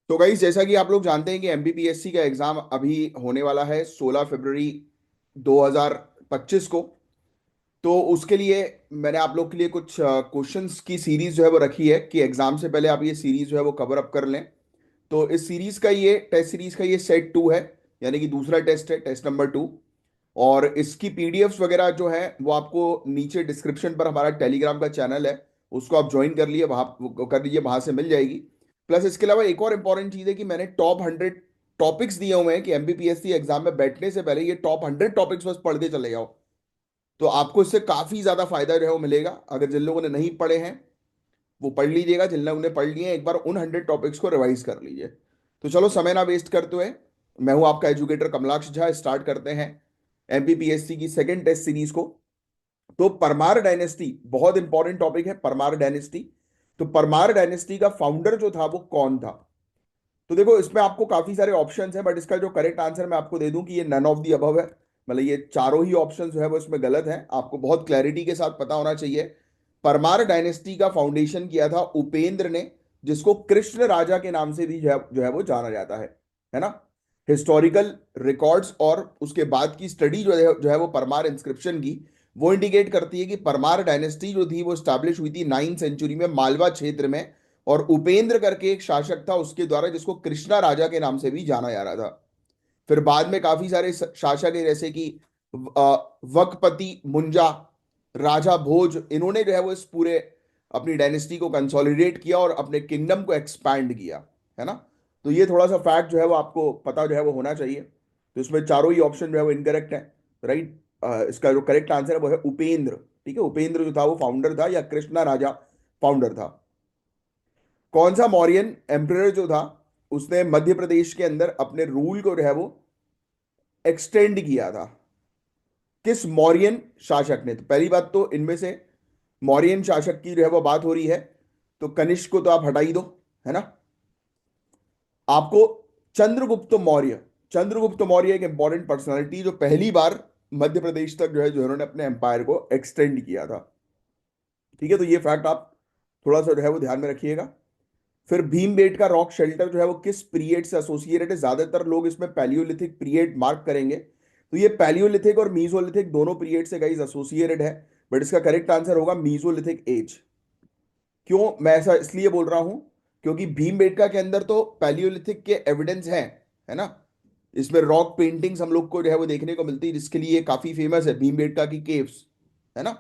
तो गाइस, जैसा कि आप लोग जानते हैं कि एमपीपीएससी का एग्जाम अभी होने वाला है 16 फरवरी 2025 को। तो उसके लिए मैंने आप लोग के लिए कुछ क्वेश्चंस की सीरीज जो है वो रखी है कि एग्जाम से पहले आप ये सीरीज जो है वो कवर अप कर लें। तो इस सीरीज का ये टेस्ट सीरीज का ये सेट 2 है, यानी कि दूसरा टेस्ट है, टेस्ट नंबर 2। और इसकी पीडीएफ्स वगैरह जो है वो आपको नीचे डिस्क्रिप्शन पर हमारा टेलीग्राम का चैनल है, उसको आप ज्वाइन कर लिए, वहाँ कर लीजिए, वहाँ से मिल जाएगी। प्लस इसके अलावा एक और इंपॉर्टेंट चीज़ है कि मैंने टॉप 100 टॉपिक्स दिए हुए हैं कि एमपीपीएससी एग्जाम में बैठने से पहले ये टॉप 100 टॉपिक्स बस पढ़ के चले जाओ। तो आपको इससे काफ़ी ज़्यादा फायदा जो है वो मिलेगा। अगर जिन लोगों ने नहीं पढ़े हैं वो पढ़ लीजिएगा, जिन लोगों ने पढ़ लिए हैं एक बार उन 100 टॉपिक्स को रिवाइज कर लीजिए। तो चलो समय ना वेस्ट करते हुए, मैं हूं आपका एजुकेटर कमलाक्ष झा, स्टार्ट करते हैं एमपीपीएससी की सेकंड टेस्ट सीरीज को। तो परमार डायनेस्टी बहुत इंपॉर्टेंट टॉपिक है, परमार डायनेस्टी। तो परमार डायनेस्टी का फाउंडर जो था वो कौन था? तो देखो, इसमें आपको काफी सारे ऑप्शंस हैं, बट इसका जो करेक्ट आंसर मैं आपको दे दूं कि ये नन ऑफ दी अबव है। मतलब ये चारों ही ऑप्शन जो है वो इसमें गलत है। आपको बहुत क्लैरिटी के साथ पता होना चाहिए। परमार डायनेस्टी का फाउंडेशन किया था उपेंद्र ने, जिसको कृष्ण राजा के नाम से भी जो है वो जाना जाता है ना। हिस्टोरिकल रिकॉर्ड्स और उसके बाद की स्टडी जो है वो परमार इंस्क्रिप्शन की, वो इंडिकेट करती है कि परमार डायनेस्टी जो थी वो स्टैब्लिश हुई थी 9th सेंचुरी में मालवा क्षेत्र में। और उपेंद्र करके एक शासक था उसके द्वारा, जिसको कृष्णा राजा के नाम से भी जाना जा रहा था। फिर बाद में काफी सारे शासक है, जैसे कि वकपति मुंजा, राजा भोज, इन्होंने जो है वो इस पूरे अपनी डायनेस्टी को कंसोलिडेट किया और अपने किंगडम को एक्सपैंड किया, है ना। तो ये थोड़ा सा फैक्ट जो है वो आपको पता जो है वो होना चाहिए। तो इसमें चारों ही ऑप्शन जो है वो इनकरेक्ट है, राइट। इसका जो करेक्ट आंसर है वो है उपेंद्र। ठीक है, उपेंद्र जो था वो फाउंडर था, या कृष्णा राजा फाउंडर था। कौन सा मौर्यन एम्परर जो था उसने मध्य प्रदेश के अंदर अपने रूल को जो है वो एक्सटेंड किया था? किस मौर्यन शासक ने? तो पहली बात तो इनमें से मौर्यन शासक की जो है वो बात हो रही है, तो कनिष्क को तो आप हटा ही दो, है ना। आपको चंद्रगुप्त मौर्य, चंद्रगुप्त मौर्य एक इंपॉर्टेंट पर्सनालिटी जो पहली बार मध्य प्रदेश तक जो उन्होंने अपने एम्पायर को एक्सटेंड किया था। ठीक है, तो ये फैक्ट आप थोड़ा सा जो है वो ध्यान में रखिएगा। फिर भीमबेटका रॉक शेल्टर जो है वो किस पीरियड से एसोसिएटेड है? ज्यादातर लोग इसमें पैलियोलिथिक पीरियड मार्क करेंगे, तो ये पैलियोलिथिक और मीजोलिथिक दोनों पीरियड से गाइस एसोसिएटेड है। बट इसका करेक्ट आंसर होगा मीजोलिथिक एज। क्यों मैं ऐसा इसलिए बोल रहा हूं, क्योंकि भीमबेटका के अंदर तो पैलियोलिथिक के एविडेंस हैं, है ना। इसमें रॉक पेंटिंग्स हम लोग को जो है वो देखने को मिलती है, जिसके लिए काफी फेमस है भीमबेटका की केव्स, है ना।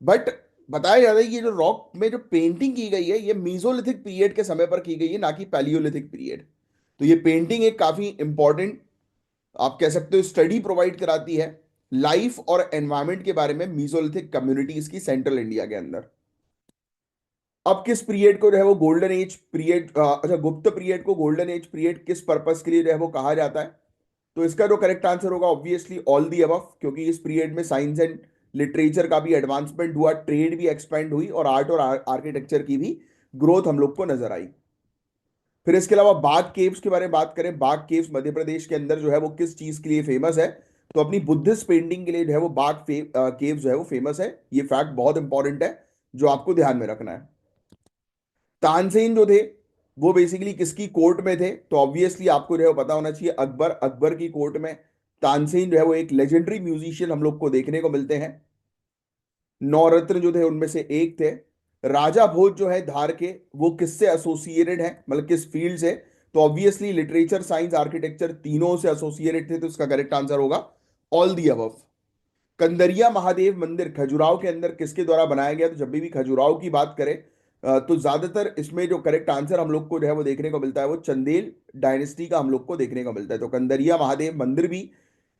बट बताया जाता है कि ये जो रॉक में जो पेंटिंग की गई है ये मीजोलिथिक पीरियड के समय पर की गई है, ना कि पैलियोलिथिक पीरियड। तो ये पेंटिंग एक काफी इंपॉर्टेंट, आप कह सकते हो, स्टडी प्रोवाइड कराती है लाइफ और एनवायरमेंट के बारे में मीजोलिथिक कम्युनिटीज की सेंट्रल इंडिया के अंदर। अब किस पीरियड को जो है वो गोल्डन एज पीरियड, अच्छा, गुप्त पीरियड को गोल्डन एज पीरियड किस पर्पस के लिए जो है वो कहा जाता है? तो इसका जो करेक्ट आंसर होगा ऑब्वियसली ऑल दी अबव, क्योंकि इस पीरियड में साइंस एंड लिटरेचर का भी एडवांसमेंट हुआ, ट्रेड भी एक्सपेंड हुई, और आर्ट और आर्किटेक्चर की भी ग्रोथ हम लोग को नजर आई। फिर इसके अलावा बाग केव्स के बारे में बात करें, बाग केव्स मध्य प्रदेश के अंदर जो है वो किस चीज के लिए फेमस है? तो अपनी बुद्धिस्ट पेंटिंग के लिए जो है वो बाग केव्स जो है वो फेमस है। ये फैक्ट बहुत इंपॉर्टेंट है जो आपको ध्यान में रखना है। तानसेन जो थे वो बेसिकली किसकी कोर्ट में थे? तो ऑब्वियसली आपको जो है वो पता होना चाहिए, अकबर, अकबर की कोर्ट में तानसेन जो है वो एक लेजेंडरी म्यूजिशियन हम लोग को देखने को मिलते हैं। नौरत्न जो थे उनमें से एक थे। राजा भोज जो है धार के, वो किससे एसोसिएटेड है, मतलब किस फील्ड से? तो ऑब्वियसली लिटरेचर, साइंस, आर्किटेक्चर तीनों से एसोसिएटेड थे, तो इसका करेक्ट आंसर होगा all the above. Kandariya Mahadev मंदिर खजुराहो के अंदर किसके द्वारा बनाया गया? तो जब भी खजुराहो की बात करें तो ज्यादातर इसमें जो करेक्ट आंसर हम लोग को जो है वो देखने को मिलता है वो चंदेल डायनेस्टी का हम लोग को देखने को मिलता है। तो कंदरिया महादेव मंदिर भी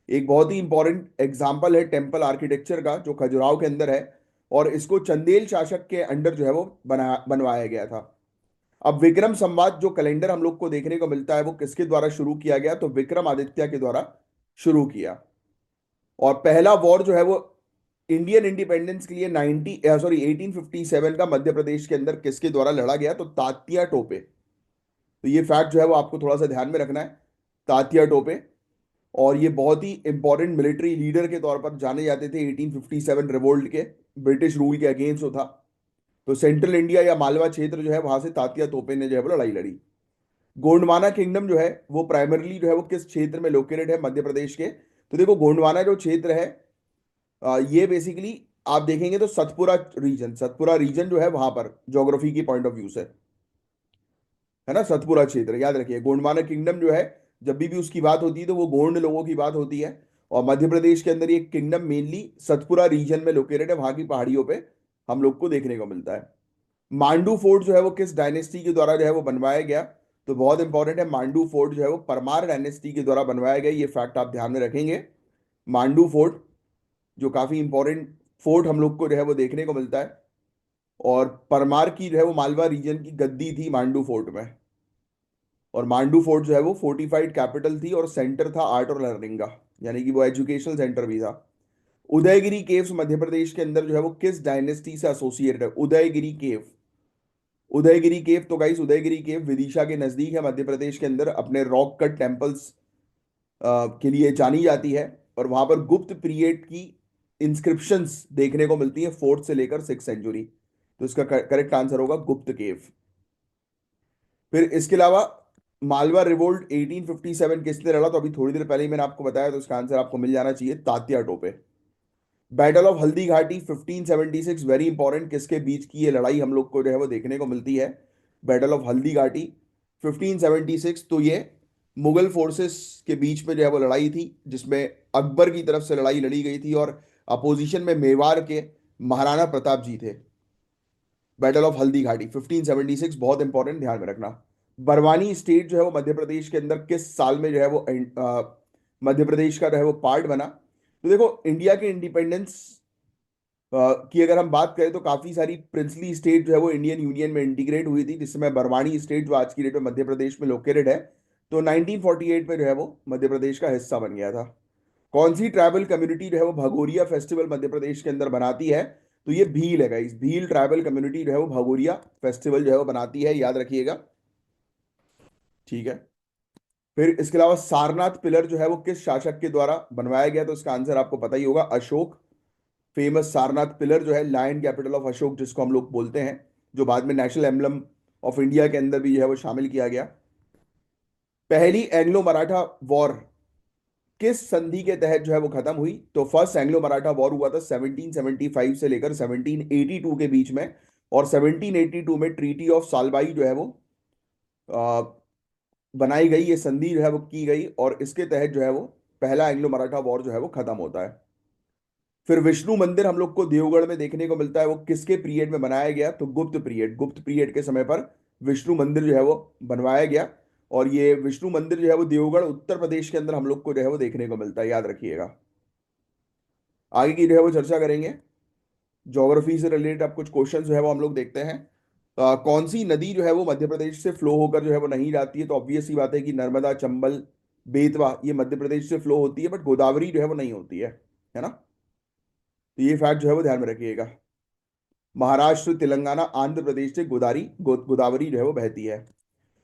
एक बहुत ही इंपॉर्टेंट एग्जाम्पल है टेम्पल आर्किटेक्चर का, जो खजुराहो के अंदर है। और इसको चंदेल शासक के अंडर जो है वो बनवाया गया था। अब विक्रम संवात जो कैलेंडर हम लोग को देखने को मिलता है वो किसके द्वारा शुरू किया गया? तो विक्रमादित्य के द्वारा शुरू किया। और पहला वॉर जो है वो इंडियन इंडिपेंडेंस के लिए 1857 का मध्य प्रदेश के अंदर किसके द्वारा लड़ा गया? तो तात्या टोपे। तो ये फैक्ट जो है वो आपको थोड़ा सा ध्यान में रखना है, तात्या टोपे। और ये बहुत ही इंपॉर्टेंट मिलिट्री लीडर के तौर पर जाने जाते थे 1857 रिवोल्ट के, ब्रिटिश रूल के अगेंस्ट जो था। तो सेंट्रल इंडिया या मालवा क्षेत्र जो है वहां से तात्या तोपे ने जो है वो लड़ाई लड़ी। गोंडवाना किंगडम जो है वो प्राइमरली जो है वो किस क्षेत्र में लोकेटेड है मध्य प्रदेश के? तो देखो गोंडवाना जो क्षेत्र है, ये बेसिकली आप देखेंगे तो सतपुरा रीजन जो है वहां पर ज्योग्राफी की पॉइंट ऑफ व्यू से, है ना, सतपुरा क्षेत्र याद रखिए। गोंडवाना किंगडम जो है, जब भी उसकी बात होती है तो वो गोंड लोगों की बात होती है। और मध्य प्रदेश के अंदर ये किंगडम मेनली सतपुरा रीजन में लोकेटेड है, वहां की पहाड़ियों पे हम लोग को देखने को मिलता है। मांडू फोर्ट जो है वो किस डायनेस्टी के द्वारा जो है वो बनवाया गया? तो बहुत इंपॉर्टेंट है, मांडू फोर्ट जो है वो परमार डायनेस्टी के द्वारा बनवाया गया, ये फैक्ट आप ध्यान में रखेंगे। मांडू फोर्ट जो काफी इंपॉर्टेंट फोर्ट हम लोग को जो है वो देखने को मिलता है। और परमार की जो है वो मालवा रीजन की गद्दी थी मांडू फोर्ट में। और मांडू फोर्ट जो है वो फोर्टिफाइड कैपिटल थी और सेंटर था आर्ट और लर्निंग का, यानी कि वो एजुकेशनल सेंटर भी था। उदयगिरी केव्स मध्य प्रदेश के अंदर जो है वो किस डायनेस्टी से एसोसिएटेड है? उदयगिरी केव, उदयगिरी केव तो गाइस उदयगिरी केव विदिशा के नजदीक है मध्य प्रदेश के अंदर, अपने रॉक कट टेम्पल्स के लिए जानी जाती है। और वहां पर गुप्त पीरियड की इंस्क्रिप्शंस देखने को मिलती है, 4th से लेकर 6th सेंचुरी। तो इसका करेक्ट आंसर होगा गुप्त केव। फिर इसके अलावा मालवा रिवोल्ट 1857 किसने लड़ा? तो अभी थोड़ी देर पहले ही मैंने आपको बताया, तो इसका आंसर आपको मिल जाना चाहिए, Tatya Tope. Battle of Haldi Ghati 1576 very important, किसके बीच की ये लड़ाई हम लोग को जो है वो देखने को मिलती है? बैटल ऑफ हल्दी घाटी 1576, तो ये मुगल फोर्सेस के बीच में जो है वो लड़ाई थी, जिसमें अकबर की तरफ से लड़ाई लड़ी गई थी और अपोजिशन में मेवाड़ के महाराणा प्रताप जी थे। बैटल ऑफ हल्दी घाटी 1576 बहुत इंपॉर्टेंट, ध्यान में रखना। बरवानी स्टेट जो है वो मध्य प्रदेश के अंदर किस साल में जो है वो मध्य प्रदेश का जो है वो पार्ट बना? तो देखो इंडिया के इंडिपेंडेंस की अगर हम बात करें तो काफी सारी प्रिंसली स्टेट जो है वो इंडियन यूनियन में इंटीग्रेट हुई थी, जिसमें बरवानी स्टेट जो आज की डेट में मध्य प्रदेश में लोकेटेड है, तो 1948 में जो है वो मध्य प्रदेश का हिस्सा बन गया था। कौन सी ट्राइबल कम्युनिटी जो है वो भगोरिया फेस्टिवल मध्य प्रदेश के अंदर बनाती है? तो ये भील है गाइस, भील ट्राइबल कम्युनिटी जो है वो भगोरिया फेस्टिवल जो है वो बनाती है, याद रखिएगा। ठीक है। फिर इसके अलावा सारनाथ पिलर जो है वो किस शासक के द्वारा बनवाया गया? तो इसका आंसर आपको पता ही होगा, अशोक। फेमस सारनाथ पिलर जो है लायन कैपिटल ऑफ अशोक जिसको हम लोग बोलते हैं, जो बाद में नेशनल एम्बलम ऑफ इंडिया के अंदर भी जो है वो शामिल किया गया। पहली एंग्लो मराठा वॉर किस संधि के तहत जो है वो खत्म हुई? तो फर्स्ट एंग्लो मराठा वॉर हुआ था 1775 से लेकर 1782 के बीच में। और 1782 में ट्रीटी ऑफ सालबाई जो है वो अ, बनाई गई, ये संधि जो है वो की गई, और इसके तहत जो है वो पहला एंग्लो मराठा वॉर जो है वो खत्म होता है। फिर विष्णु मंदिर हम लोग को देवगढ़ में देखने को मिलता है, वो किसके पीरियड में बनाया गया? तो गुप्त पीरियड, गुप्त पीरियड के समय पर विष्णु मंदिर जो है वो बनवाया गया। और ये विष्णु मंदिर जो है वो देवगढ़ उत्तर प्रदेश के अंदर हम लोग को जो है वो देखने को मिलता है, याद रखिएगा। आगे की जो है वो चर्चा करेंगे, ज्योग्राफी से रिलेटेड अब कुछ क्वेश्चन जो है वो हम लोग देखते हैं। कौन सी नदी जो है वो मध्य प्रदेश से फ्लो होकर जो है वो नहीं जाती है? तो ऑब्वियस सी बात है कि नर्मदा, चंबल, बेतवा ये मध्य प्रदेश से फ्लो होती है, बट गोदावरी जो है वो नहीं होती है ना। तो ये फैक्ट जो है वो ध्यान में रखिएगा। महाराष्ट्र, तेलंगाना, आंध्र प्रदेश से गोदावरी जो है वो बहती है।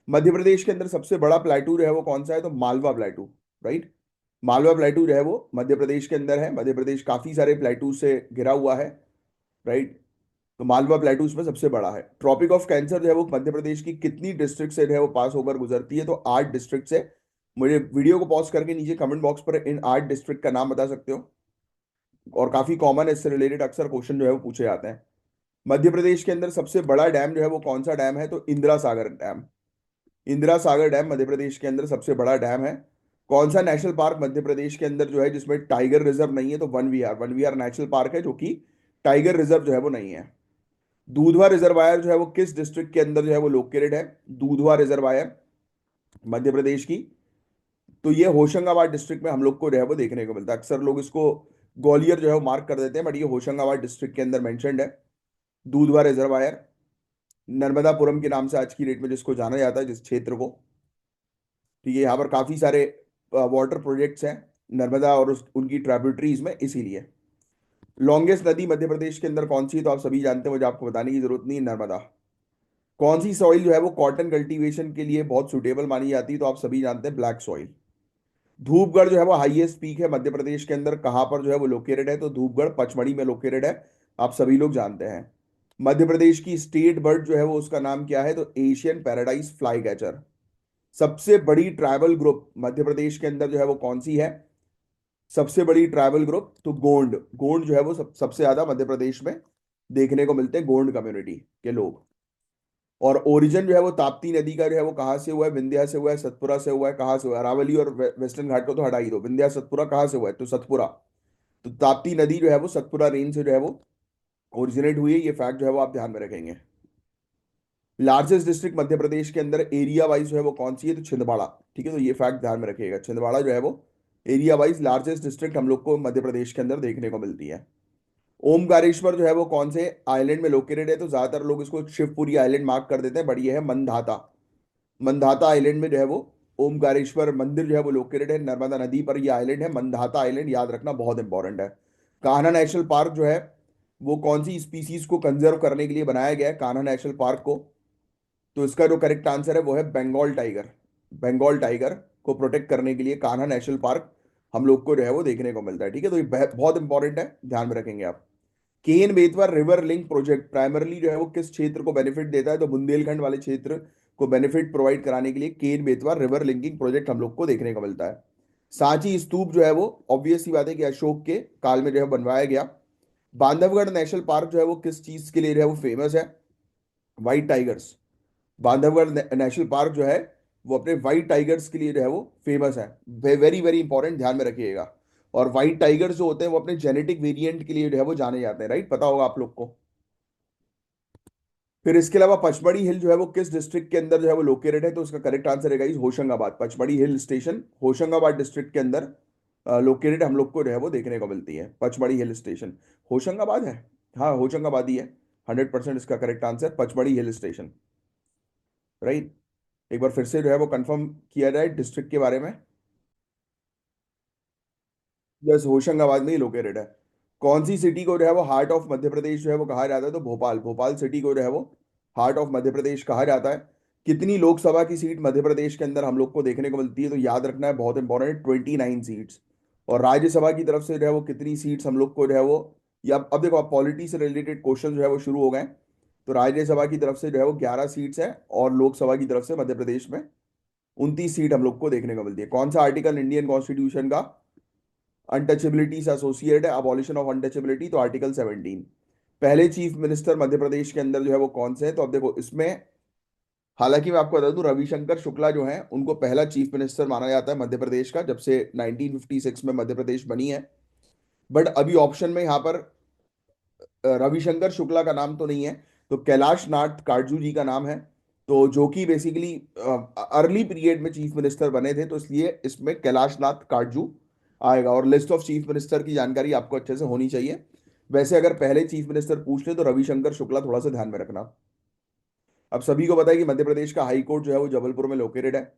मध्य प्रदेश के अंदर सबसे बड़ा प्लेटू जो है वो कौन सा है? तो मालवा प्लेटू, राइट। मालवा प्लेटू जो है वो मध्य प्रदेश के अंदर है, मध्य प्रदेश काफी सारे प्लेटू से घिरा हुआ है, राइट। तो मालवा प्लेटू उसमें सबसे बड़ा है। ट्रॉपिक ऑफ कैंसर जो है वो मध्य प्रदेश की कितनी डिस्ट्रिक्ट से जो है वो पास होकर गुजरती है? तो 8 डिस्ट्रिक्ट से। मुझे वीडियो को पॉज करके नीचे कमेंट बॉक्स पर इन 8 डिस्ट्रिक्ट का नाम बता सकते हो, और काफी कॉमन है, इससे रिलेटेड अक्सर क्वेश्चन जो है वो पूछे जाते हैं। मध्य प्रदेश के अंदर सबसे बड़ा डैम जो है वो कौन सा डैम है? तो इंदिरा सागर डैम। इंदिरा सागर डैम मध्य प्रदेश के अंदर सबसे बड़ा डैम है। कौन सा नेशनल पार्क मध्य प्रदेश के अंदर जो है जिसमें टाइगर रिजर्व नहीं है? तो वन विहार, वन विहार नेशनल पार्क है जो कि टाइगर रिजर्व जो है वो नहीं है। दूधवा रिजर्वायर जो है वो किस डिस्ट्रिक्ट के अंदर जो है वो लोकेटेड है? दूधवा रिजर्वायर मध्य प्रदेश की, तो ये होशंगाबाद डिस्ट्रिक्ट में हम लोग को जो है वो देखने को मिलता है। अक्सर लोग इसको ग्वालियर जो है वो मार्क कर देते हैं, बट ये होशंगाबाद डिस्ट्रिक्ट के अंदर मेंशन्ड है, दूधवा रिजर्वायर। नर्मदापुरम के नाम से आज की डेट में जिसको जाना जाता है, जिस क्षेत्र को। तो ये यहाँ पर काफी सारे वाटर प्रोजेक्ट्स हैं नर्मदा और उनकी ट्राइब्यूटरीज में, इसीलिए। लॉन्गेस्ट नदी मध्य प्रदेश के अंदर कौन सी है? तो आप सभी जानते हैं, मुझे आपको बताने की जरूरत नहीं, नर्मदा। कौन सी सॉइल जो है वो कॉटन कल्टीवेशन के लिए बहुत सुटेबल मानी जाती है? तो आप सभी जानते हैं, ब्लैक सॉइल। धूपगढ़ जो है वो हाईएस्ट पीक है मध्य प्रदेश के अंदर, कहाँ पर जो है वो लोकेटेड है? तो धूपगढ़ पचमढ़ी में लोकेटेड है, आप सभी लोग जानते हैं। मध्य प्रदेश की स्टेट बर्ड जो है वो उसका नाम क्या है? तो एशियन पैराडाइज फ्लाई कैचर। सबसे बड़ी ट्राइबल ग्रुप मध्य प्रदेश के अंदर जो है वो कौन सी है? सबसे बड़ी ट्राइबल ग्रुप तो गोंड। गोंड जो है वो सबसे ज्यादा मध्य प्रदेश में देखने को मिलते हैं, गोंड कम्युनिटी के लोग। और ओरिजिन जो है वो ताप्ती नदी का जो है वो कहाँ से हुआ है? विंध्या से हुआ है, सतपुरा से हुआ है, कहाँ से हुआ है? अरावली और वेस्टर्न घाट को तो हटा ही दो, विंध्या सतपुरा कहाँ से हुआ है? तो सतपुरा। तो ताप्ती नदी जो है वो सतपुरा रेंज से जो है वो ओरिजिनेट हुई है, ये फैक्ट जो है वो आप ध्यान में रखेंगे। लार्जेस्ट डिस्ट्रिक्ट मध्य प्रदेश के अंदर एरिया वाइज जो है वो कौन सी है? तो छिंदवाड़ा। ठीक है, तो ये फैक्ट ध्यान में रखिएगा, छिंदवाड़ा जो है वो एरिया वाइज लार्जेस्ट डिस्ट्रिक्ट हम लोग को मध्य प्रदेश के अंदर देखने को मिलती है। ओमकारेश्वर जो है वो कौन से आइलैंड में लोकेटेड है? तो ज्यादातर लोग इसको शिवपुरी आइलैंड मार्क कर देते हैं, बट ये है मंदाता। मंदाता आइलैंड में जो है वो ओमकारेश्वर मंदिर जो है वो लोकेटेड है, नर्मदा नदी पर ये आइलैंड है, मंदाता आइलैंड, याद रखना बहुत इंपॉर्टेंट है। कान्हा नेशनल पार्क जो है वो कौन सी स्पीसीज को कंजर्व करने के लिए बनाया गया है, कान्हा नेशनल पार्क को? तो इसका जो करेक्ट आंसर है वो है बंगाल टाइगर। बंगाल टाइगर को प्रोटेक्ट करने के लिए कान्हा नेशनल पार्क हम लोग को जो है वो देखने को मिलता है। ठीक है, तो ये बहुत इंपॉर्टेंट है, ध्यान में रखेंगे आप। Ken Betwa river link project primarily जो है वो किस क्षेत्र को बेनिफिट देता है? तो बुंदेलखंड वाले क्षेत्र को बेनिफिट प्रोवाइड कराने के लिए केन बेतवा रिवर लिंकिंग प्रोजेक्ट हम लोग को देखने को मिलता है। सांची स्तूप जो है वो ऑब्वियस सी बात है कि अशोक के काल में जो है बनवाया गया। बांधवगढ़ नेशनल पार्क जो है वो किस चीज के लिए जो है वो फेमस है? White tigers. Bandhavgarh national park जो है वो अपने व्हाइट टाइगर्स के लिए जो है वो फेमस है। वेरी वेरी इंपॉर्टेंट, ध्यान में रखिएगा। और व्हाइट टाइगर्स जो होते हैं वो अपने जेनेटिक वेरिएंट के लिए जो है वो जाने जाते हैं, राइट, पता होगा आप लोग को। फिर इसके अलावा पचमढ़ी हिल जो है वो किस डिस्ट्रिक्ट के अंदर जो है वो लोकेटेड है? तो उसका करेक्ट आंसर है guys Hoshangabad. Pachmarhi hill station Hoshangabad district के अंदर लोकेटेड हम लोग को जो है वो देखने को मिलती है, पचमढ़ी हिल स्टेशन। होशंगाबाद है, हाँ होशंगाबाद ही है। 100% इसका correct answer Pachmarhi hill station, right. एक बार फिर से जो है वो कंफर्म किया जाए डिस्ट्रिक्ट के बारे में। यस, होशंगाबाद में ही लोकेटेड है। कौन सी सिटी को जो है वो हार्ट ऑफ मध्य प्रदेश जो है वो कहा जाता है? तो भोपाल। भोपाल सिटी को जो है वो हार्ट ऑफ मध्य प्रदेश कहा जाता है। कितनी लोकसभा की सीट मध्य प्रदेश के अंदर हम लोग को देखने को मिलती है? तो याद रखना है, बहुत इंपॉर्टेंट, 29 सीट्स। और राज्यसभा की तरफ से जो है वो कितनी सीट्स हम लोग को जो है वो, या अब देखो आप पॉलिटी से रिलेटेड क्वेश्चन जो है वो शुरू हो गए। तो राज्यसभा की तरफ से जो है वो 11 सीट्स है, और लोकसभा की तरफ से मध्य प्रदेश में 29 सीट हम लोग को देखने को मिलती है। कौन सा आर्टिकल इंडियन कॉन्स्टिट्यूशन का अनटचेबिलिटी से एसोसिएट है, अबॉलिशन ऑफ अनटचेबिलिटी? तो आर्टिकल 17। पहले चीफ मिनिस्टर मध्य प्रदेश के अंदर जो है वो कौन से हैं? तो अब देखो इसमें, हालांकि मैं आपको बता दूं रविशंकर शुक्ला जो है उनको पहला चीफ मिनिस्टर माना जाता है मध्य प्रदेश का, जब से 1956 में मध्य प्रदेश बनी है। बट अभी ऑप्शन में यहाँ पर रविशंकर शुक्ला का नाम तो नहीं है, तो कैलाश नाथ काटजू जी का नाम है। तो जो कि बेसिकली अर्ली पीरियड में चीफ मिनिस्टर बने थे, तो इसलिए इसमें कैलाश नाथ काटजू आएगा। और लिस्ट ऑफ चीफ मिनिस्टर की जानकारी आपको अच्छे से होनी चाहिए। वैसे अगर पहले चीफ मिनिस्टर पूछ ले तो रविशंकर शुक्ला थोड़ा सा ध्यान में रखना। अब सभी को पता है कि मध्य प्रदेश का हाई कोर्ट जो है वो जबलपुर में लोकेटेड है।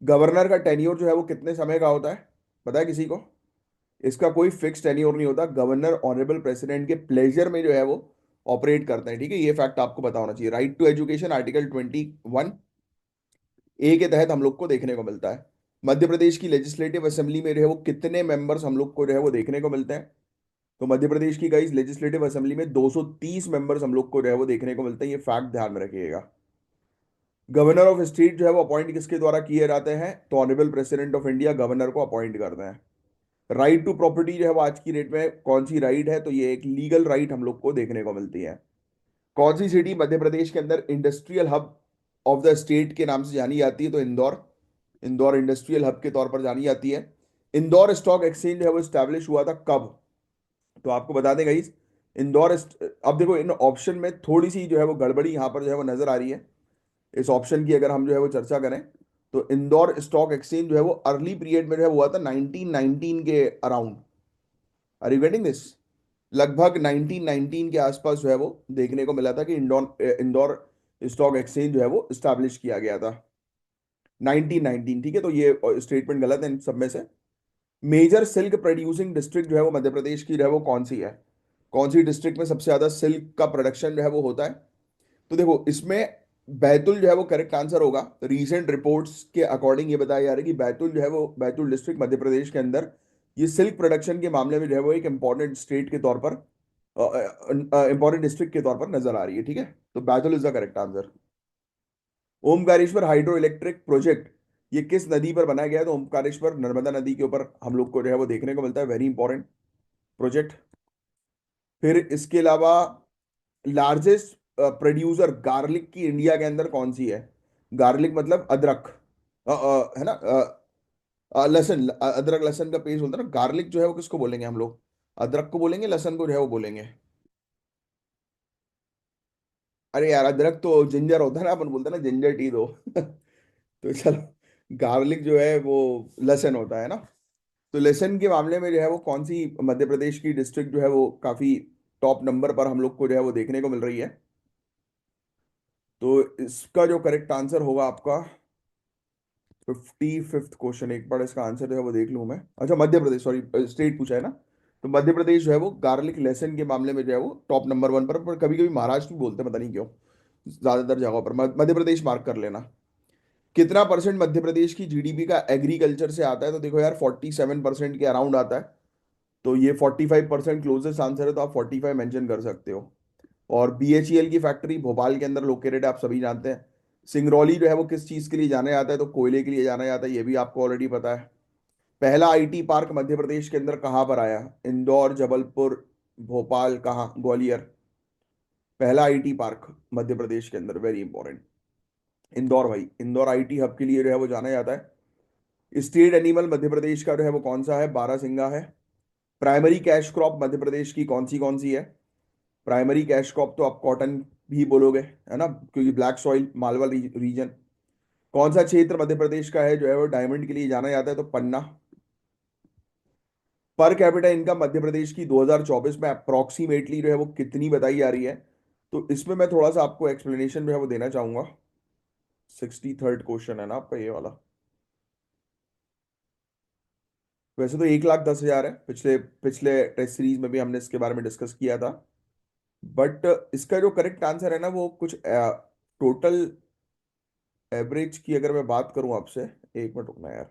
गवर्नर का टेन्योर जो है वो कितने समय का होता है, पता है किसी को? इसका कोई फिक्स टेन्योर नहीं होता, गवर्नर ऑनरेबल प्रेसिडेंट के प्लेजर में जो है वो ऑपरेट करते हैं। ठीक है, ये फैक्ट आपको पता होना चाहिए। Right to education article 21A के तहत हम लोग को देखने को मिलता है। मध्य प्रदेश की लेजिस्लेटिव असेंबली में जो है वो कितने मेंबर्स हम लोग को जो है वो देखने को मिलते हैं? तो मध्य प्रदेश की गाइस लेजिस्लेटिव असेंबली में 230 मेंबर्स हम लोग को जो है वो देखने को मिलते हैं, ये फैक्ट ध्यान में रखिएगा। गवर्नर ऑफ स्टेट जो है वो अपॉइंट किसके द्वारा किए जाते हैं? तो honourable president of India governor को अपॉइंट करते हैं। राइट टू प्रॉपर्टी जो है वो आज की डेट में कौन सी राइट है? तो ये एक लीगल राइट हम लोग को देखने को मिलती है। कौन सी सिटी मध्य प्रदेश के अंदर industrial hub of the state के नाम से जानी जाती है? तो इंदौर। इंदौर इंडस्ट्रियल हब के तौर पर जानी जाती है। इंदौर स्टॉक एक्सचेंज है वो स्टैब्लिश हुआ था कब? तो आपको बता दें गाइस, अब देखो इन ऑप्शन में थोड़ी सी जो है वो गड़बड़ी यहाँ पर जो है वो नजर आ रही है। इस ऑप्शन की अगर हम जो है वो चर्चा करें, तो इंदौर स्टॉक एक्सचेंज जो है वो अर्ली पीरियड में जो है हुआ था 1919 के around. Are you getting this? लगभग 1919 के आसपास जो है वो देखने को मिला था कि इंदौर इंदौर स्टॉक एक्सचेंज जो है वो स्टैब्लिश किया गया था 1919। ठीक है, तो ये स्टेटमेंट गलत है इन सब में से। मेजर सिल्क प्रोड्यूसिंग डिस्ट्रिक्ट जो है वो मध्य प्रदेश की जो है वो कौन सी है? कौन सी डिस्ट्रिक्ट में सबसे ज्यादा सिल्क का प्रोडक्शन जो है वो होता है? तो देखो इसमें बैतूल जो है वो करेक्ट आंसर होगा। रीसेंट रिपोर्ट्स के अकॉर्डिंग ये बताया जा रहा है कि बैतूल जो है वो, बैतूल डिस्ट्रिक्ट मध्य प्रदेश के अंदर ये सिल्क प्रोडक्शन के मामले में जो है वो एक इंपॉर्टेंट स्टेट के तौर पर, इंपॉर्टेंट डिस्ट्रिक्ट के तौर पर नजर आ रही है। ठीक है, तो Betul is the correct answer. Omkareshwar hydro electric project ये किस नदी पर बनाया गया है? तो ओमकारेश्वर नर्मदा नदी के ऊपर हम लोग को जो है वो देखने को मिलता है। Very important project. फिर इसके अलावा लार्जेस्ट प्रोड्यूसर गार्लिक की इंडिया के अंदर कौन सी है? गार्लिक मतलब अदरक, है ना, लहसुन, अदरक लहसुन का पेस्ट बोलते हैं ना। गार्लिक जो है वो किसको बोलेंगे हम लोग? अदरक को बोलेंगे, लहसुन को जो है वो बोलेंगे? अरे यार, अदरक तो जिंजर होता है ना, अपन बोलते हैं ना जिंजर टी दो। तो चलो, गार्लिक जो है वो लहसुन होता है ना। तो लहसुन के मामले में जो है वो कौन सी मध्य प्रदेश की डिस्ट्रिक्ट जो है वो काफी टॉप नंबर पर हम लोग को जो है वो देखने को मिल रही है? तो इसका जो करेक्ट आंसर होगा आपका 55th क्वेश्चन, एक बार इसका आंसर जो है वो देख लूं मैं। अच्छा, मध्य प्रदेश, सॉरी, स्टेट पूछा है ना। तो मध्य प्रदेश जो है वो गार्लिक लहसुन के मामले में जो है वो टॉप नंबर वन पर कभी कभी महाराष्ट्र भी बोलते हैं, पता नहीं क्यों, ज्यादातर जगहों पर मध्य प्रदेश मार्क कर लेना। कितना परसेंट मध्य प्रदेश की जीडीपी का एग्रीकल्चर से आता है? तो देखो यार, 47% के अराउंड आता है। तो ये 45% क्लोजेस्ट आंसर है, तो आप 45 मेंशन कर सकते हो। और बीएचईएल की फैक्ट्री भोपाल के अंदर लोकेटेड है, आप सभी जानते हैं। सिंगरौली जो है वो किस चीज के लिए जाना जाता है? तो कोयले के लिए जाना जाता है, ये भी आपको ऑलरेडी पता है। पहला आईटी पार्क मध्य प्रदेश के अंदर कहाँ पर आया? इंदौर, जबलपुर, भोपाल, कहाँ? ग्वालियर। पहला आईटी पार्क मध्य प्रदेश के अंदर, वेरी इंपॉर्टेंट, इंदौर भाई। इंदौर आईटी हब के लिए जो है वो जाना जाता है। स्टेट एनिमल मध्य प्रदेश का जो है वो कौन सा है? बारहसिंगा है। Primary cash crop Madhya Pradesh की कौन सी है? प्राइमरी कैश क्रॉप तो आप कॉटन भी बोलोगे, है ना, क्योंकि ब्लैक सॉइल मालवा रीजन। कौन सा क्षेत्र मध्य प्रदेश का है जो है वो डायमंड के लिए जाना जाता है? तो पन्ना। Per capita income Madhya Pradesh की 2024 में अप्रोक्सीमेटली जो है वो कितनी बताई जा रही है? तो इसमें मैं थोड़ा सा आपको एक्सप्लेनेशन जो है वो देना चाहूंगा। 63rd क्वेश्चन है ना आपका ये वाला। वैसे तो 1,10,000 है, पिछले पिछले टेस्ट सीरीज में भी हमने इसके बारे में डिस्कस किया था। बट इसका जो करेक्ट आंसर है ना वो कुछ टोटल एवरेज की अगर मैं बात करूं आपसे, एक मिनट रुकना यार।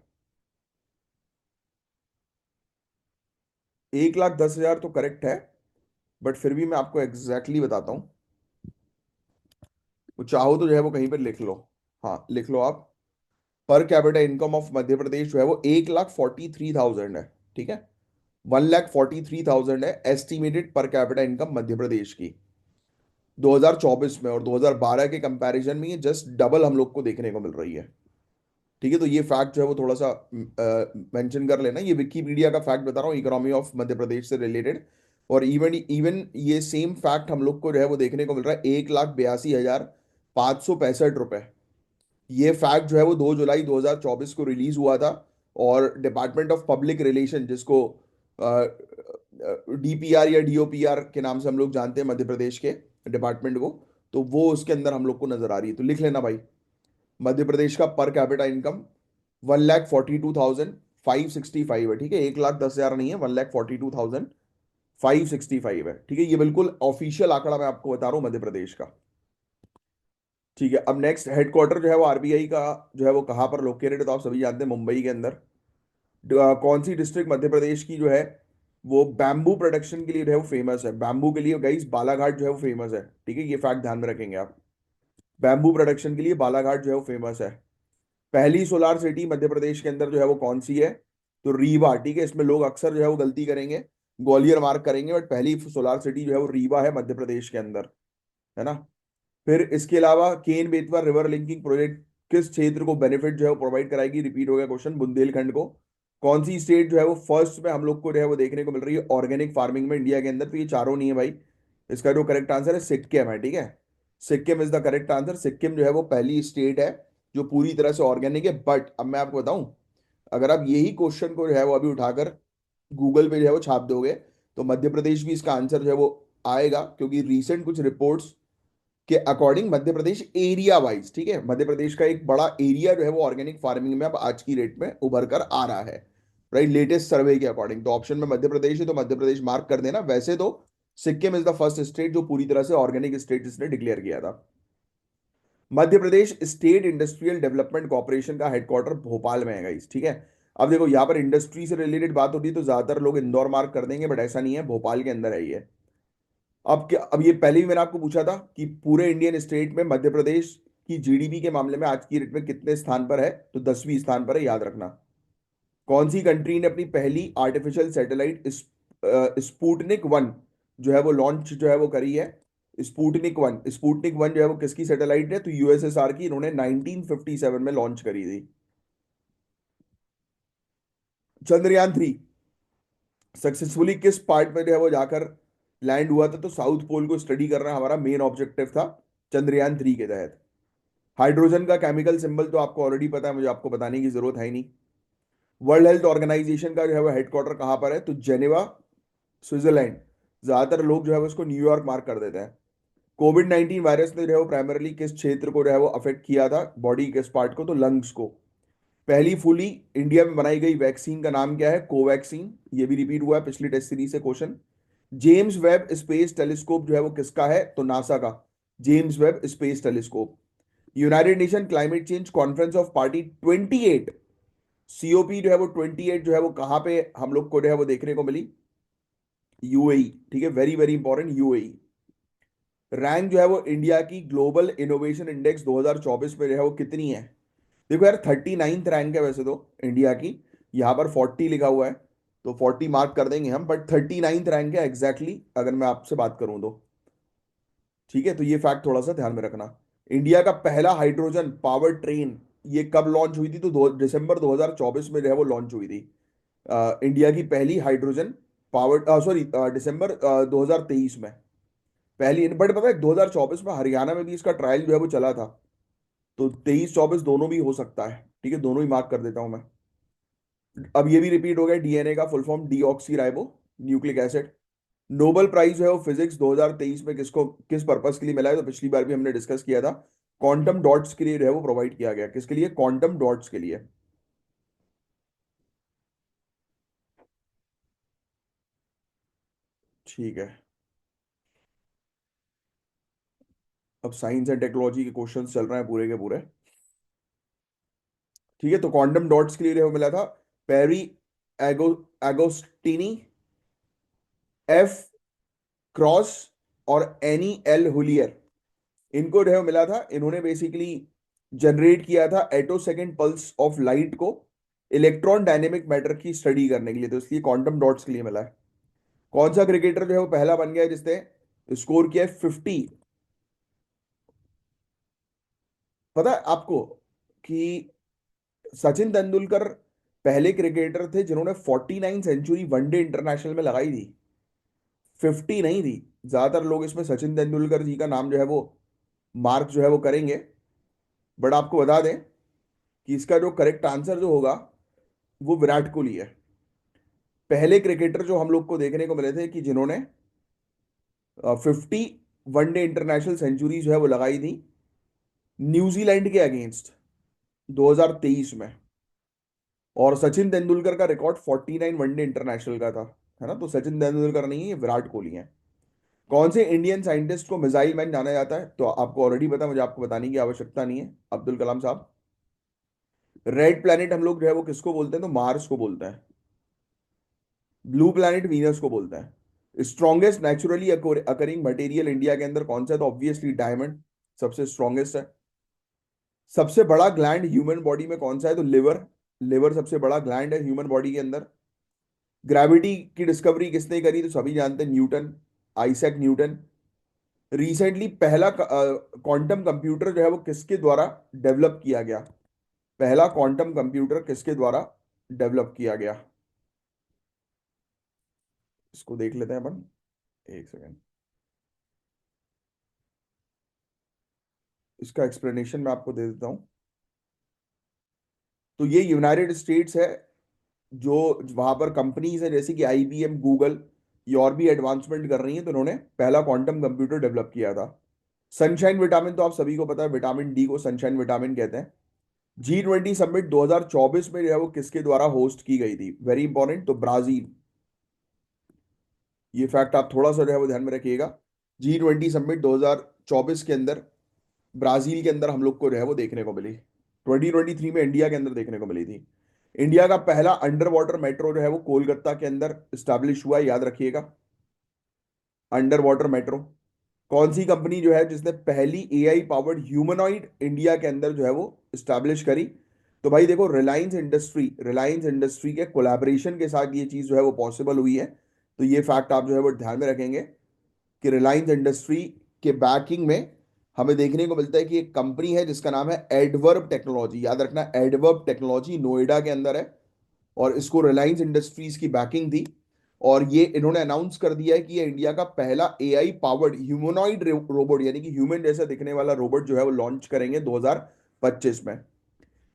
1,10,000 तो करेक्ट है, बट फिर भी मैं आपको एग्जैक्टली बताता हूँ। वो चाहो तो जो है वो कहीं पर लिख लो। हाँ, लिख लो आप। Per capita income of Madhya Pradesh जो है वो 1,43,000 है। ठीक है, 1,43,000 है estimated per capita income Madhya Pradesh की 2024 में। और 2012 के कंपैरिजन में ये जस्ट डबल हम लोग को देखने को मिल रही है। ठीक है, तो ये फैक्ट जो है वो थोड़ा सा मेंशन कर लेना। ये विकीपीडिया का फैक्ट बता रहा हूँ, इकोनॉमी ऑफ मध्य प्रदेश से रिलेटेड। और इवन इवन ये सेम फैक्ट हम लोग को जो है वो देखने को मिल रहा है 1,82,565 रुपए। ये फैक्ट जो है वो 2 जुलाई 2024 को रिलीज हुआ था। और डिपार्टमेंट ऑफ पब्लिक रिलेशन, जिसको डीपीआर या डीओपीआर के नाम से हम लोग जानते हैं मध्य प्रदेश के डिपार्टमेंट को, तो वो उसके अंदर हम लोग को नजर आ रही है। तो लिख लेना भाई, मध्य प्रदेश का पर कैपिटा इनकम 1,42,565 है। ठीक है, 1,10,000 नहीं है, 1,42,565 है। ठीक है, ये बिल्कुल ऑफिशियल आंकड़ा मैं आपको बता रहा हूँ मध्य प्रदेश का। ठीक है, अब नेक्स्ट, हेडक्वार्टर जो है वो आरबीआई का जो है वो कहाँ पर लोकेटेड है? तो आप सभी जानते हैं, मुंबई के अंदर। कौन सी डिस्ट्रिक्ट मध्य प्रदेश की जो है वो बैम्बू प्रोडक्शन के लिए जो है वो फेमस है? बैम्बू के लिए गाइस बालाघाट जो है वो फेमस है। ठीक है, ये फैक्ट ध्यान में रखेंगे आप। बैम्बू प्रोडक्शन के लिए बालाघाट जो है वो फेमस है। पहली सोलार सिटी मध्य प्रदेश के अंदर जो है वो कौन सी है? तो रीवा। ठीक है, इसमें लोग अक्सर जो है वो गलती करेंगे, ग्वालियर मार्क करेंगे, बट पहली सोलार सिटी जो है वो रीवा है मध्य प्रदेश के अंदर, है ना। फिर इसके अलावा केन बेतवा रिवर लिंकिंग प्रोजेक्ट किस क्षेत्र को बेनिफिट जो है वो प्रोवाइड कराएगी? रिपीट हो गया क्वेश्चन, बुंदेलखंड को। कौन सी स्टेट जो है वो फर्स्ट में हम लोग को जो है वो देखने को मिल रही है ऑर्गेनिक फार्मिंग में इंडिया के अंदर? तो ये चारों नहीं है भाई, इसका जो करेक्ट आंसर है सिक्किम है। ठीक है, Sikkim is the correct answer. Sikkim जो है वो पहली स्टेट है जो पूरी तरह से ऑर्गेनिक है। बट अब मैं आपको बताऊं, अगर आप यही क्वेश्चन को जो है वो अभी उठाकर गूगल पे जो है वो छाप दोगे, तो मध्य प्रदेश भी इसका आंसर जो है वो आएगा, क्योंकि रीसेंट कुछ रिपोर्ट्स के according Madhya Pradesh area wise, ठीक है, मध्य प्रदेश का एक बड़ा एरिया जो है वो ऑर्गेनिक फार्मिंग में अब आज की डेट में उभर कर आ रहा है। राइट, लेटेस्ट सर्वे के अकॉर्डिंग तो ऑप्शन में मध्य प्रदेश है, तो मध्य प्रदेश मार्क कर देना। वैसे तो Sikkim is the first state जो पूरी तरह से ऑर्गेनिक स्टेट इसने डिक्लेयर किया था। Madhya Pradesh state industrial development corporation का हेडक्वार्टर भोपाल में है गाइस। ठीक है, अब देखो यहाँ पर इंडस्ट्री से रिलेटेड बात होती है तो ज्यादातर लोग इंदौर मार्क कर देंगे, बट ऐसा नहीं है, भोपाल के अंदर है ये। अब क्या, अब ये पहले भी मैंने आपको पूछा था कि पूरे इंडियन स्टेट में मध्य प्रदेश कि जीडीपी के मामले में आज की डेट में कितने स्थान पर है, तो 10वीं स्थान पर है, याद रखना। कौन सी कंट्री ने अपनी पहली आर्टिफिशियल सैटेलाइट स्पुतनिक वन जो है वो लॉन्च जो है वो करी है? स्पुतनिक वन जो है वो किसकी सैटेलाइट है? तो यूएसएसआर की, इन्होंने 1957 में लॉन्च करी थी। चंद्रयान 3 सक्सेसफुली किस पार्ट में जो है वो जाकर लैंड हुआ था? तो साउथ पोल को स्टडी करना हमारा मेन ऑब्जेक्टिव था चंद्रयान 3 के तहत। हाइड्रोजन का केमिकल सिंबल तो आपको ऑलरेडी पता है, मुझे आपको बताने की जरूरत है ही नहीं। वर्ल्ड हेल्थ ऑर्गेनाइजेशन का जो है वो हेडक्वार्टर कहाँ पर है? तो जेनेवा, स्विट्जरलैंड। ज्यादातर लोग जो है वो इसको न्यूयॉर्क मार्क कर देते हैं। कोविड 19 वायरस ने जो है वो प्राइमरली किस क्षेत्र को जो है वो अफेक्ट किया था, बॉडी किस पार्ट को? तो लंग्स को। पहली फुली इंडिया में बनाई गई वैक्सीन का नाम क्या है? कोवैक्सीन। ये भी रिपीट हुआ है पिछली टेस्ट सीरीज से question. James Webb space telescope जो है वो किसका है? तो नासा का James Webb space telescope. United nation climate change conference of party 28, COP जो है वो 28 जो है वो कहाँ पे हम लोग को जो है वो देखने को मिली? यूएई। ठीक है, very very important, UAE. Rank जो है वो इंडिया की ग्लोबल इनोवेशन इंडेक्स 2024 में जो है वो कितनी है? देखो यार, 39th रैंक है वैसे तो इंडिया की। यहाँ पर 40 लिखा हुआ है, तो 40 मार्क कर देंगे हम, बट 39th रैंक है एग्जैक्टली, अगर मैं आपसे बात करूं तो। ठीक है, तो ये फैक्ट थोड़ा सा ध्यान में रखना। इंडिया का पहला हाइड्रोजन पावर ट्रेन ये कब लॉन्च हुई थी? तो दिसंबर 2024 में जो है वो लॉन्च हुई थी। इंडिया की पहली हाइड्रोजन पावर, सॉरी, दिसंबर 2023 में पहली। बट पता है 2024 में हरियाणा में भी इसका ट्रायल जो है वो चला था। तो 23-24 दोनों भी हो सकता है। ठीक है, दोनों ही मार्क कर देता हूं मैं। अब ये भी रिपीट हो गया, डीएनए का full form deoxyribonucleic acid. Nobel prize जो है वो फिजिक्स 2023 में किसको, किस पर्पस के लिए मिला है? तो पिछली बार भी हमने डिस्कस किया था, क्वांटम डॉट्स के लिए जो है वो प्रोवाइड किया गया। किसके लिए? क्वांटम डॉट्स के लिए। ठीक है, अब साइंस एंड टेक्नोलॉजी के क्वेश्चंस चल रहे हैं पूरे के पूरे। ठीक है, तो क्वांटम डॉट्स के लिए जो है मिला था पेरी एगो एगोस्टिनी, एफ क्रॉस और एनी एल हुलियर। इनको जो है मिला था, इन्होंने बेसिकली जनरेट किया था एटो सेकेंड पल्स ऑफ लाइट को इलेक्ट्रॉन डायनेमिक मैटर की स्टडी करने के लिए, तो इसलिए क्वांटम डॉट्स के लिए मिला है। कौन सा क्रिकेटर जो है वो पहला बन गया है जिसने स्कोर किया है 50? पता है आपको कि सचिन तेंदुलकर पहले क्रिकेटर थे जिन्होंने 49 सेंचुरी वनडे इंटरनेशनल में लगाई थी, 50 नहीं थी। ज्यादातर लोग इसमें सचिन तेंदुलकर जी का नाम जो है वो मार्क जो है वो करेंगे, बट आपको बता दें कि इसका जो करेक्ट आंसर जो होगा वो विराट कोहली है। पहले क्रिकेटर जो हम लोग को देखने को मिले थे कि जिन्होंने 50 वनडे इंटरनेशनल सेंचुरी जो है वो लगाई थी न्यूजीलैंड के अगेंस्ट 2023 में। और सचिन तेंदुलकर का रिकॉर्ड 49 वनडे इंटरनेशनल का था, है ना? तो सचिन तेंदुलकर नहीं है, ये विराट कोहली है। कौन से इंडियन साइंटिस्ट को मिसाइल मैन जाना जाता है? तो आपको ऑलरेडी पता है, मुझे आपको बताने की आवश्यकता नहीं है, अब्दुल कलाम साहब। रेड प्लैनेट हम लोग जो है वो किसको बोलते हैं? तो मार्स को बोलते हैं। ब्लू प्लैनेट वीनस को बोलते हैं। Strongest naturally occurring material India के अंदर कौन सा है? तो ऑब्वियसली डायमंड सबसे स्ट्रॉन्गेस्ट है। सबसे बड़ा ग्लैंड ह्यूमन बॉडी में कौन सा है? तो लिवर। लिवर सबसे बड़ा ग्लैंड है ह्यूमन बॉडी के अंदर। ग्रेविटी की डिस्कवरी किसने करी? तो सभी जानते हैं, न्यूटन, आइजैक न्यूटन। रिसेंटली पहला क्वांटम कंप्यूटर जो है वो किसके द्वारा डेवलप किया गया? पहला क्वांटम कंप्यूटर किसके द्वारा डेवलप किया गया? इसको देख लेते हैं अपन, एक सेकेंड। इसका एक्सप्लेनेशन मैं आपको दे देता हूं। तो ये यूनाइटेड स्टेट्स है, जो वहां पर कंपनीज है जैसे कि आईबीएम, गूगल, ये और भी एडवांसमेंट कर रही हैं, तो उन्होंने पहला क्वांटम कंप्यूटर डेवलप किया था। सनशाइन विटामिन तो आप सभी को पता है, विटामिन डी को सनशाइन विटामिन कहते हैं। G20 समिट 2024 में जो है वो किसके द्वारा होस्ट की गई थी? वेरी इंपॉर्टेंट, तो ब्राजील। ये फैक्ट आप थोड़ा सा जो है वो ध्यान में रखिएगा। G20 समिट 2024 के अंदर ब्राजील के अंदर हम लोग को जो है वो देखने को मिली। 2023 में इंडिया के अंदर देखने को मिली थी। इंडिया का पहला अंडर वाटर मेट्रो जो है वो कोलकाता के अंदर स्टैब्लिश हुआ है, याद रखिएगा। अंडर वाटर मेट्रो कौन सी कंपनी जो है जिसने पहली एआई पावर्ड ह्यूमनॉइड इंडिया के अंदर जो है वो स्टैब्लिश करी? तो भाई देखो, रिलायंस इंडस्ट्री के कोलैबोरेशन के साथ ये चीज जो है वो पॉसिबल हुई है। तो ये फैक्ट आप जो है वो ध्यान में रखेंगे कि रिलायंस इंडस्ट्री के बैकिंग में हमें देखने को मिलता है कि एक कंपनी है जिसका नाम है एडवर्ब टेक्नोलॉजी। याद रखना, एडवर्ब टेक्नोलॉजी नोएडा के अंदर है, और इसको रिलायंस इंडस्ट्रीज की बैकिंग थी। और ये इन्होंने अनाउंस कर दिया है कि ये इंडिया का पहला एआई पावर्ड ह्यूमनॉइड रोबोट, यानी कि ह्यूमन जैसा दिखने वाला रोबोट जो है वो लॉन्च करेंगे 2025 में।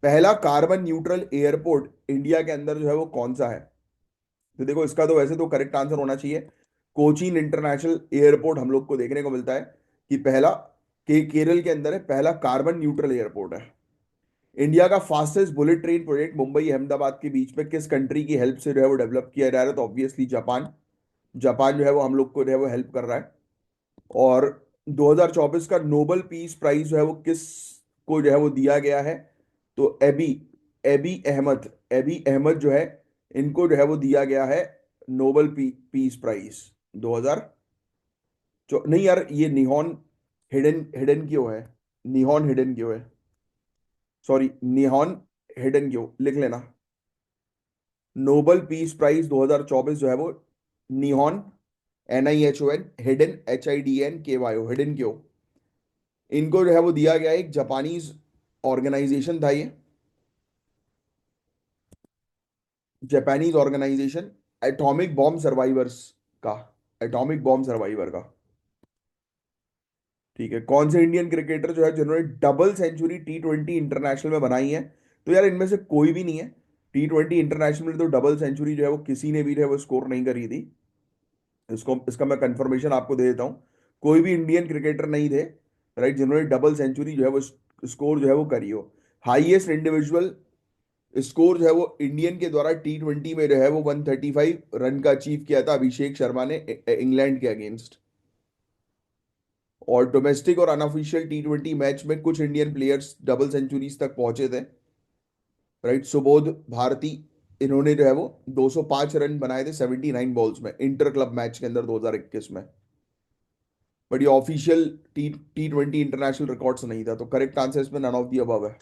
पहला कार्बन न्यूट्रल एयरपोर्ट इंडिया के अंदर जो है वो कौन सा है? तो देखो, इसका तो वैसे तो करेक्ट आंसर होना चाहिए कोचीन इंटरनेशनल एयरपोर्ट। हम लोग को देखने को मिलता है कि पहला के केरल के अंदर है, पहला कार्बन न्यूट्रल एयरपोर्ट है। इंडिया का fastest bullet train project Mumbai Ahmedabad के बीच में किस कंट्री की हेल्प से जो है वो डेवलप किया जा रहा है? तो ऑब्वियसली जापान। जापान जो है वो हम लोग को जो है वो हेल्प कर रहा है। और 2024 का नोबेल पीस प्राइज जो है वो किस को जो है वो दिया गया है? तो एबी एबी अहमद जो है, इनको जो है वो दिया गया है नोबेल पीस प्राइज 2000। नहीं यार, ये निहॉन हिडन हिडन क्यों है? निहॉन हिडन क्यों है? सॉरी, निहॉन हिडन क्यों लिख लेना। नोबेल पीस प्राइज 2024 जो है वो निहॉन, NIHON, हिडन HIDNKYO, हिडन क्यों, इनको जो है वो दिया गया है। एक जापानीज ऑर्गेनाइजेशन था ये, Japanese organisation, atomic bomb survivors का, एटॉमिक बॉम्ब सर्वाइवर का। ठीक है, कौन से इंडियन क्रिकेटर जो है जिन्होंने डबल सेंचुरी T20 इंटरनेशनल में बनाई है? तो यार इनमें से कोई भी नहीं है। T20 इंटरनेशनल में तो डबल सेंचुरी जो है वो किसी ने भी जो है वो स्कोर नहीं करी थी। इसका मैं कंफर्मेशन आपको दे देता हूँ। कोई भी इंडियन क्रिकेटर नहीं थे, राइट, जिन्होंने डबल सेंचुरी जो है वो स्कोर जो है वो करी हो। हाईएस्ट इंडिविजुअल स्कोर जो है वो इंडियन के द्वारा T20 में जो है वो 135 रन का अचीव किया था अभिषेक शर्मा ने इंग्लैंड के अगेंस्ट। और डोमेस्टिक और अनऑफिशियल T20 मैच में कुछ इंडियन प्लेयर्स डबल सेंचुरीज तक पहुंचे थे, राइट। सुबोध भारती, इन्होंने जो है वो 205 रन बनाए थे 79 बॉल्स में इंटर क्लब मैच के अंदर 2021 में। बट ये ऑफिशियल T20 इंटरनेशनल रिकॉर्ड्स नहीं था, तो करेक्ट आंसर इसमें नन ऑफ दी अबव है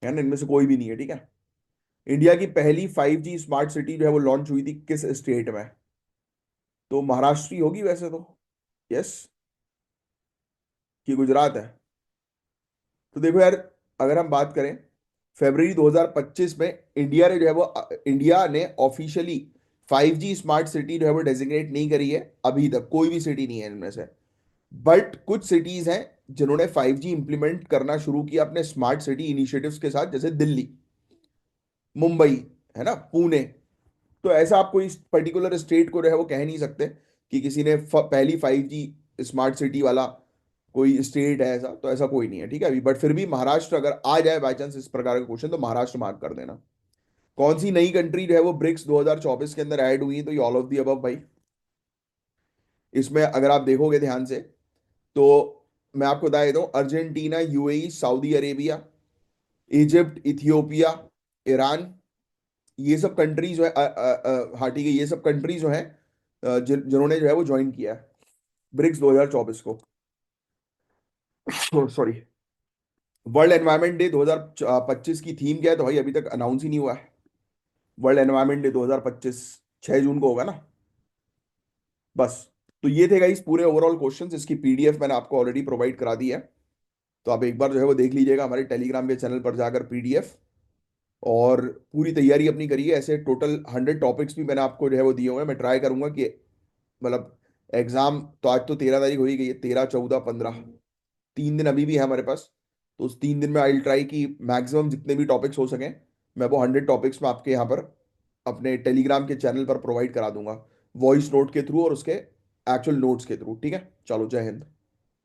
ना, इनमें से कोई भी नहीं है, ठीक है। इंडिया की पहली 5G स्मार्ट सिटी जो है वो लॉन्च हुई थी किस स्टेट में? तो महाराष्ट्र ही होगी वैसे तो। यस, कि गुजरात है? तो देखो यार, अगर हम बात करें फरवरी 2025 में, इंडिया ने ऑफिशियली 5G स्मार्ट सिटी जो है वो डेजिग्नेट नहीं करी है अभी तक, कोई भी सिटी नहीं है इनमें से। बट कुछ सिटीज हैं जिन्होंने 5G इंप्लीमेंट करना शुरू किया अपने स्मार्ट सिटी इनिशिएटिव्स के साथ, जैसे दिल्ली, मुंबई, है ना, पुणे। तो ऐसा आप कोई पर्टिकुलर स्टेट को जो है वो कह नहीं सकते कि किसी ने पहली 5G स्मार्ट सिटी वाला कोई स्टेट है, ऐसा तो ऐसा कोई नहीं है, ठीक है अभी। बट फिर भी महाराष्ट्र अगर आ जाए बाई चांस इस प्रकार का क्वेश्चन, तो महाराष्ट्र मार्क कर देना। कौन सी नई कंट्री जो है वो ब्रिक्स 2024 के अंदर ऐड हुई है? तो ये ऑल ऑफ दी अबव भाई। इसमें अगर आप देखोगे ध्यान से, तो मैं आपको बता देता हूँ, Argentina, UAE, Saudi Arabia, Egypt, Ethiopia, Iran, ये सब कंट्रीज जो है हाँ ठीक है, ये सब कंट्रीज जो है जिन्होंने जो है वो ज्वाइन किया है ब्रिक्स 2024 को। सॉरी। वर्ल्ड एनवायरनमेंट डे 2025 की थीम क्या है? तो भाई अभी तक अनाउंस ही नहीं हुआ है। वर्ल्ड एनवायरनमेंट डे 2025 6 जून को होगा ना, बस। तो ये थे गाइस पूरे ओवरऑल क्वेश्चंस। इसकी PDF मैंने आपको ऑलरेडी प्रोवाइड करा दी है, तो आप एक बार जो है वो देख लीजिएगा हमारे टेलीग्राम के चैनल पर जाकर PDF। और पूरी तैयारी अपनी करिए। ऐसे टोटल 100 टॉपिक्स भी मैंने आपको जो है वो दिए हुए हैं। मैं ट्राई करूंगा कि मतलब एग्जाम तो आज तो 13 तारीख हो ही गई है, 13, 14, 15, 3 दिन अभी भी है हमारे पास। तो उस 3 दिन में आई ट्राई कि मैक्सिमम जितने भी टॉपिक्स हो सकें, मैं वो 100 टॉपिक्स में आपके यहाँ पर अपने टेलीग्राम के चैनल पर प्रोवाइड करा दूंगा, वॉइस नोट के थ्रू और उसके एक्चुअल नोट्स के थ्रू, ठीक है। चलो, जय हिंद।